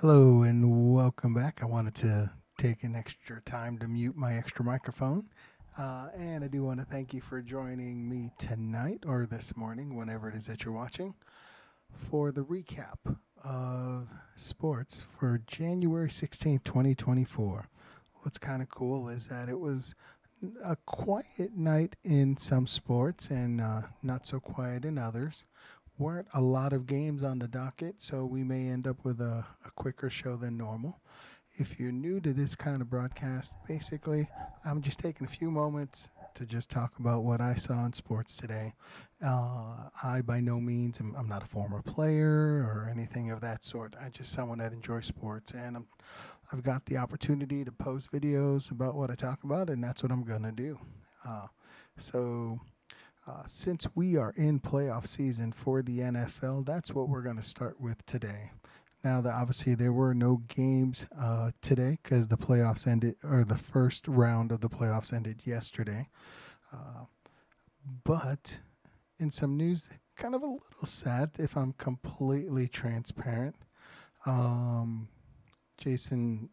Hello and welcome back. I wanted to take an extra time to mute my extra microphone. And I do want to thank you for joining me tonight or this morning, whenever it is that you're watching, for the recap of sports for January 16th, 2024. What's kind of cool is that it was a quiet night in some sports and not so quiet in others. Weren't a lot of games on the docket, so we may end up with a quicker show than normal. If you're new to this kind of broadcast, basically, I'm just taking a few moments to just talk about what I saw in sports today. I, by no means, I'm not a former player or anything of that sort. I just someone that enjoys sports, and I've got the opportunity to post videos about what I talk about, and that's what I'm gonna do. Uh, so since we are in playoff season for the NFL, that's what we're going to start with today. Now, obviously there were no games today because the playoffs ended, or the first round of the playoffs ended yesterday. Uh, but in some news, kind of a little sad if I'm completely transparent. Um, Jason,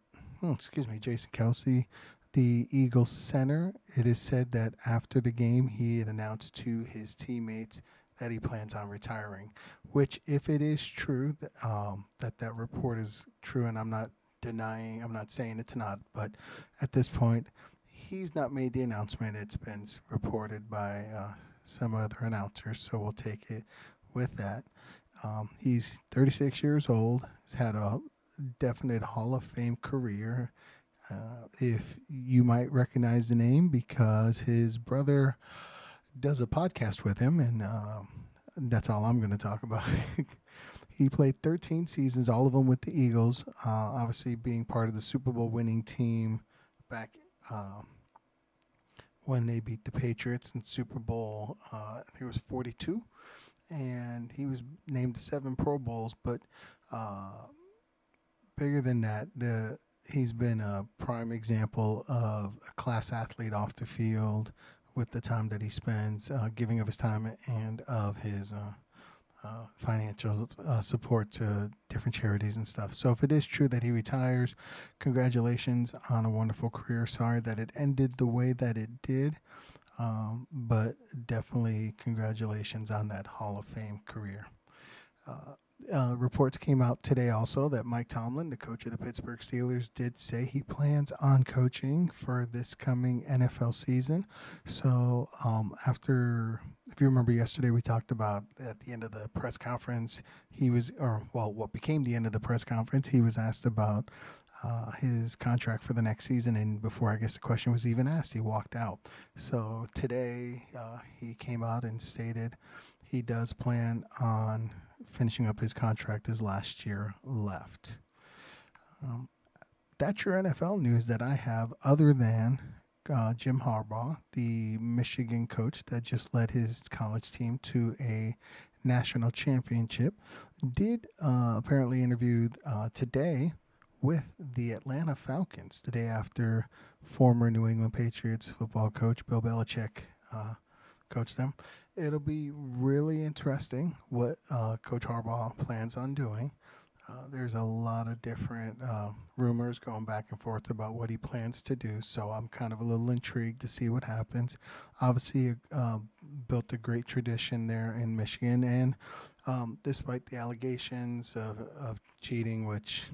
Jason Kelsey, the Eagles center. It is said that after the game, he had announced to his teammates that he plans on retiring. Which, if it is true that report is true, and I'm not denying, I'm not saying it's not, but at this point, he's not made the announcement. It's been reported by some other announcers, so we'll take it with that. He's 36 years old. He's had a definite Hall of Fame career. If you might recognize the name because his brother does a podcast with him, and that's all I'm going to talk about. He played 13 seasons, all of them with the Eagles, obviously being part of the Super Bowl winning team back uh, when they beat the Patriots in Super Bowl, I think it was 42. And he was named to 7 Pro Bowls, but uh, bigger than that, he's been a prime example of a class athlete off the field with the time that he spends giving of his time and of his financial support to different charities and stuff. So if it is true that he retires, congratulations on a wonderful career. Sorry that it ended the way that it did, but definitely congratulations on that Hall of Fame career. Uh, Reports came out today also that Mike Tomlin, the coach of the Pittsburgh Steelers, did say he plans on coaching for this coming NFL season. So, if you remember yesterday, we talked about at the end of the press conference, what became the end of the press conference, he was asked about his contract for the next season, and before I guess the question was even asked, he walked out. So today, he came out and stated he does plan on finishing up his contract his last year left. Um, that's your NFL news that I have, other than Jim Harbaugh, the Michigan coach that just led his college team to a national championship, did apparently interview today with the Atlanta Falcons the day after former New England Patriots football coach Bill Belichick coached them. It'll be really interesting what Coach Harbaugh plans on doing. There's a lot of different rumors going back and forth about what he plans to do, so I'm kind of a little intrigued to see what happens. Obviously, built a great tradition there in Michigan, and despite the allegations of cheating, which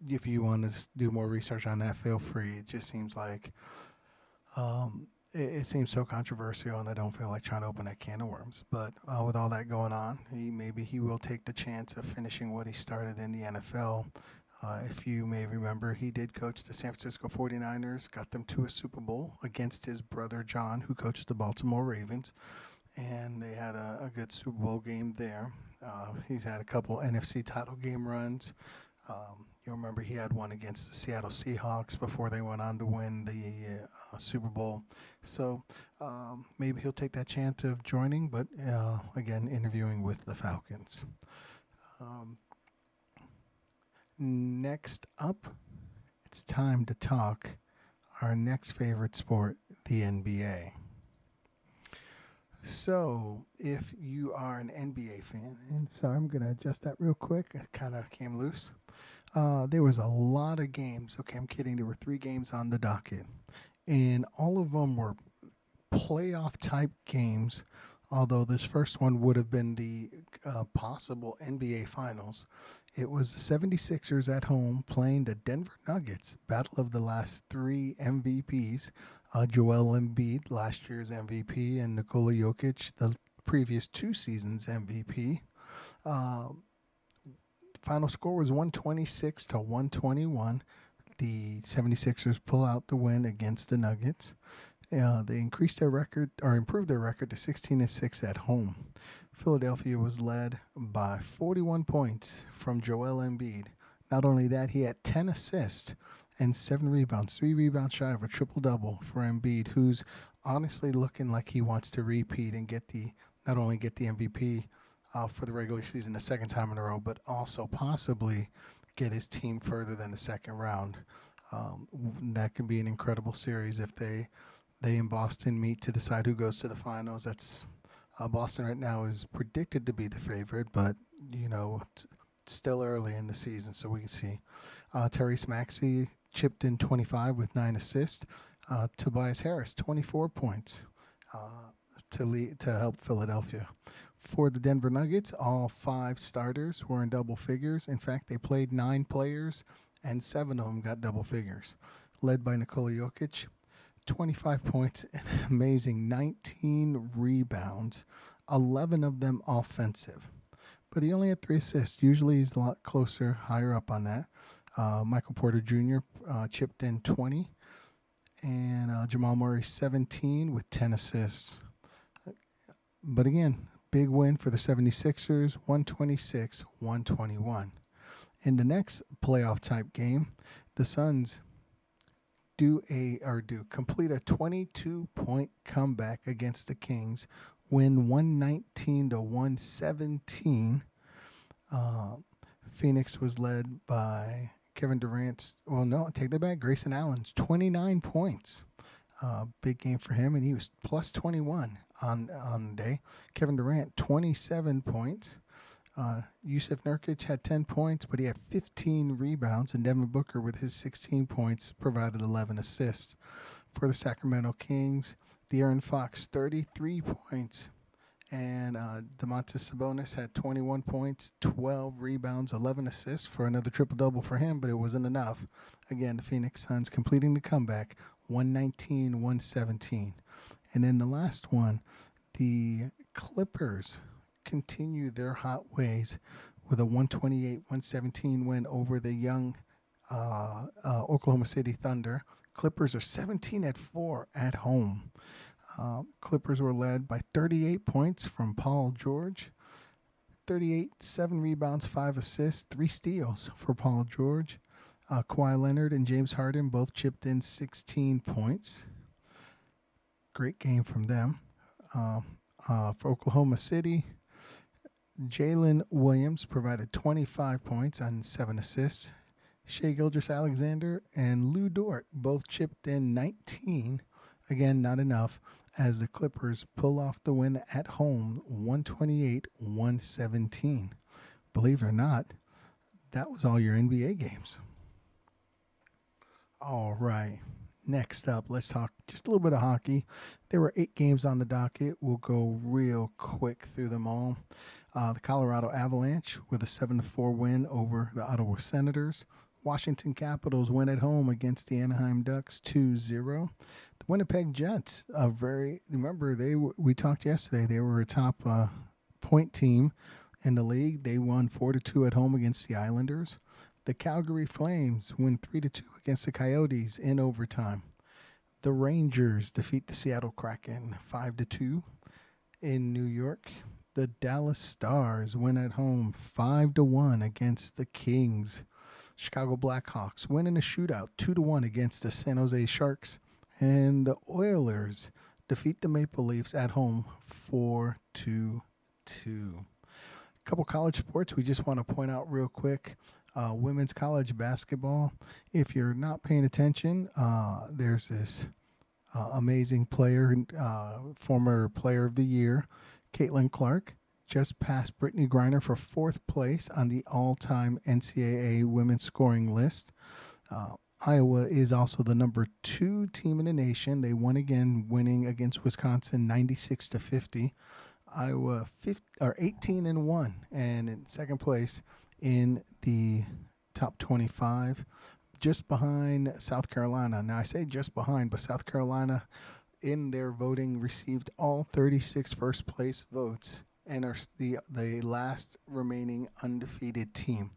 if you want to do more research on that, feel free. It just seems like it seems so controversial, and I don't feel like trying to open that can of worms. But with all that going on, maybe he will take the chance of finishing what he started in the NFL. If you may remember, he did coach the San Francisco 49ers, got them to a Super Bowl against his brother John, who coached the Baltimore Ravens, and they had a good Super Bowl game there. He's had a couple NFC title game runs. You remember he had one against the Seattle Seahawks before they went on to win the Super Bowl. So maybe he'll take that chance of joining, but again, interviewing with the Falcons. Um, Next up, it's time to talk our next favorite sport, the NBA. So, if you are an NBA fan, and sorry, I'm going to adjust that real quick, it kind of came loose. There was a lot of games. Okay, I'm kidding. There were 3 games on the docket, and all of them were playoff type games. Although this first one would have been the possible NBA Finals. It was the 76ers at home playing the Denver Nuggets, battle of the last 3 MVPs. Joel Embiid, last year's MVP, and Nikola Jokic, the previous 2 seasons MVP. Uh, Final score was 126 to 121. The 76ers pull out the win against the Nuggets. They increased their record or improved their record to 16-6 at home. Philadelphia was led by 41 points from Joel Embiid. Not only that, he had 10 assists and 7 rebounds, 3 rebounds shy of a triple-double for Embiid, who's honestly looking like he wants to repeat and not only get the MVP for the regular season the second time in a row, but also possibly get his team further than the second round. That could be an incredible series if they and Boston meet to decide who goes to the finals. That's Boston right now is predicted to be the favorite, but it's still early in the season, so we can see. Tyrese Maxey chipped in 25 with 9 assists. Tobias Harris 24 points to help Philadelphia. For the Denver Nuggets, all 5 starters were in double figures. In fact, they played 9 players, and 7 of them got double figures. Led by Nikola Jokic, 25 points, an amazing 19 rebounds, 11 of them offensive. But he only had 3 assists. Usually he's a lot closer, higher up on that. Michael Porter Jr. Chipped in 20, and Jamal Murray 17 with 10 assists. But again, big win for the 76ers, 126-121. In the next playoff type game, the Suns complete a 22-point comeback against the Kings, win 119-117. Phoenix was led by Kevin Durant's, take that back, Grayson Allen's 29 points. Big game for him, and he was plus 21 on the day. Kevin Durant, 27 points. Yusuf Nurkic had 10 points, but he had 15 rebounds, and Devin Booker, with his 16 points, provided 11 assists. For the Sacramento Kings, De'Aaron Fox, 33 points, and Domantas Sabonis had 21 points, 12 rebounds, 11 assists for another triple-double for him, but it wasn't enough. Again, the Phoenix Suns completing the comeback, 119-117. And then the last one, the Clippers continue their hot ways with a 128-117 win over the young Oklahoma City Thunder. Clippers are 17-4 at home. Clippers were led by 38 points from Paul George, 38, 7 rebounds, 5 assists, 3 steals for Paul George. Kawhi Leonard and James Harden both chipped in 16 points. Great game from them. For Oklahoma City, Jalen Williams provided 25 points on 7 assists. Shai Gilgeous-Alexander and Lou Dort both chipped in 19. Again, not enough, as the Clippers pull off the win at home, 128-117. Believe it or not, that was all your NBA games. All right. Next up, let's talk just a little bit of hockey. There were 8 games on the docket. We'll go real quick through them all. The Colorado Avalanche with a 7-4 win over the Ottawa Senators. Washington Capitals win at home against the Anaheim Ducks 2-0. The Winnipeg Jets, we talked yesterday, they were a top point team in the league. They won 4-2 at home against the Islanders. The Calgary Flames win 3-2 against the Coyotes in overtime. The Rangers defeat the Seattle Kraken 5-2 in New York. The Dallas Stars win at home 5-1 against the Kings. Chicago Blackhawks win in a shootout 2-1 against the San Jose Sharks. And the Oilers defeat the Maple Leafs at home 4-2. A couple college sports we just want to point out real quick. Women's college basketball. If you're not paying attention, there's this amazing player, former player of the year, Caitlin Clark, just passed Brittany Griner for fourth place on the all-time NCAA women's scoring list. Iowa is also the number 2 team in the nation. They won again, winning against Wisconsin 96-50. Iowa 18-1 and in second place in the top 25, just behind South Carolina. Now I say just behind, but South Carolina in their voting received all 36 first place votes and are the last remaining undefeated team.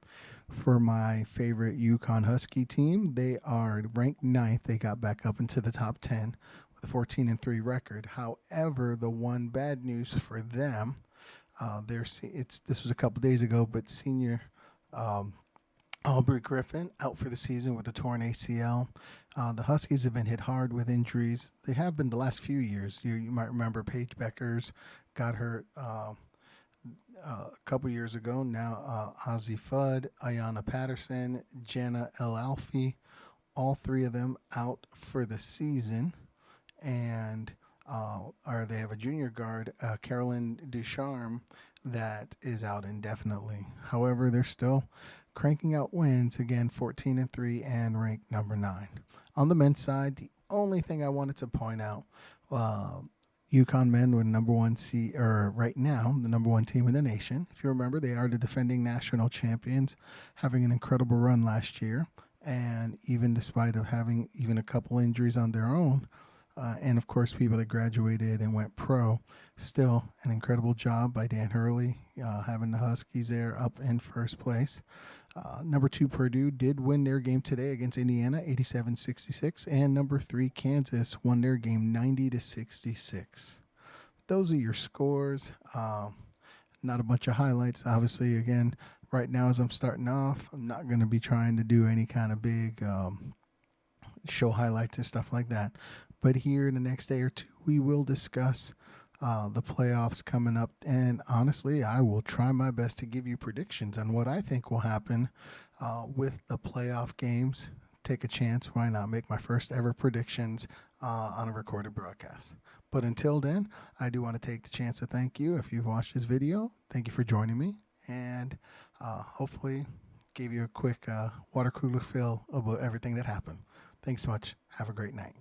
For my favorite UConn Husky team, they are ranked 9th. They got back up into the top 10 with a 14-3 record. However, the one bad news for them, this was a couple days ago, but senior Aubrey Griffin out for the season with a torn ACL. The Huskies have been hit hard with injuries. They have been the last few years. You might remember Paige Beckers got hurt a couple years ago. Now Ozzie Fudd, Ayanna Patterson, Jana El Alfie, all three of them out for the season. And they have a junior guard, Carolyn Ducharme, that is out indefinitely. However, they're still cranking out wins, again 14-3 and ranked number 9. On the men's side, the only thing I wanted to point out, UConn men were number 1 right now the number 1 team in the nation. If you remember, they are the defending national champions, having an incredible run last year, and even despite of having even a couple injuries on their own, and of course people that graduated and went pro, still an incredible job by Dan Hurley, having the Huskies there up in first place. Number 2 Purdue did win their game today against Indiana 87-66, and number 3 Kansas won their game 90-66. Those are your scores. Not a bunch of highlights, obviously. Again, right now as I'm starting off, I'm not going to be trying to do any kind of big show highlights and stuff like that. But here in the next day or two, we will discuss the playoffs coming up. And honestly, I will try my best to give you predictions on what I think will happen with the playoff games. Take a chance. Why not make my first ever predictions on a recorded broadcast? But until then, I do want to take the chance to thank you. If you've watched this video, thank you for joining me. And hopefully gave you a quick water cooler fill about everything that happened. Thanks so much. Have a great night.